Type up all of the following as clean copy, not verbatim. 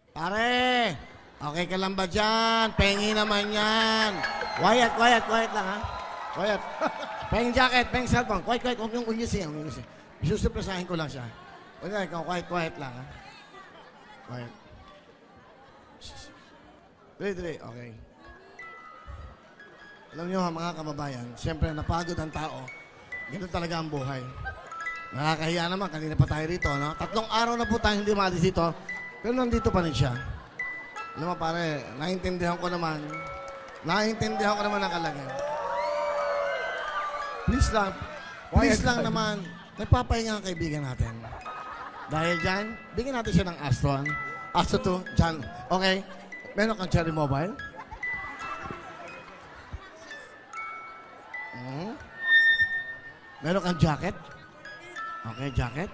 Pare, okay ka lang ba dyan? Pengi naman yan. Quiet lang, ha? Quiet. Peng jacket, peng cellphone. Quiet. Huwag yung unyusin. Isusupresahin ko lang siya. Huwag na, ikaw, quiet lang, ha? Quiet. Dali, okay. Alam niyo, mga kababayan, siyempre napagod ang tao. Ganun talaga ang buhay. Nakakahiya naman, kanina pa tayo rito, no? 3 araw na po tayo hindi maalis dito, pero nandito pa rin siya. Alam mo, pare, naiintindihan ko naman ang kalagayan. Please lang naman, nagpapahinga ang kaibigan natin. Dahil dyan, bigyan natin siya ng Astro 2, dyan. Okay? Meron kang Cherry Mobile? Meron kang jacket? Okay, jacket.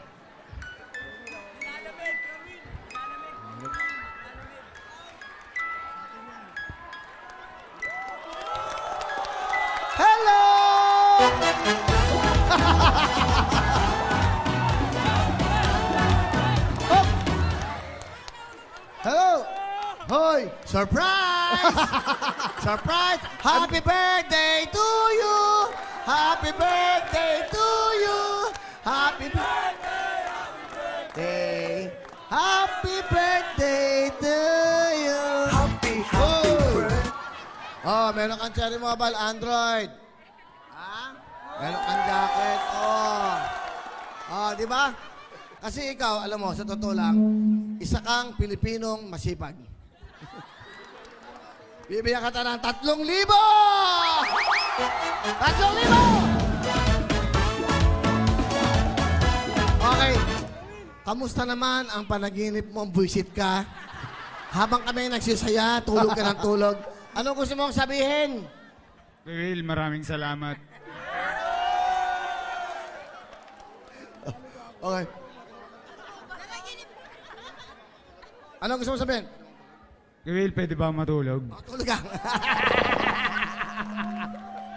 Hello! Oh! Hello! Hoy! Surprise! Surprise! Happy birthday to you! Happy birthday to you! Happy birthday! Happy birthday to you! Happy birthday. Oh, meron kang Cherry Mobile Android. Ha? Meron kang jacket. Oh, di ba? Kasi ikaw, alam mo, sa totoo lang, isa kang Pilipinong masipag. Bibigyan ka ng 3,000! 3,000! Okay. Kamusta naman ang panaginip mo? Buisit ka? Habang kami nagsisaya, tulog ka ng tulog. Ano gusto mong sabihin? Will, maraming salamat. Okay. Ano gusto mong sabihin? Will, pwede ba matulog? Tulog ka.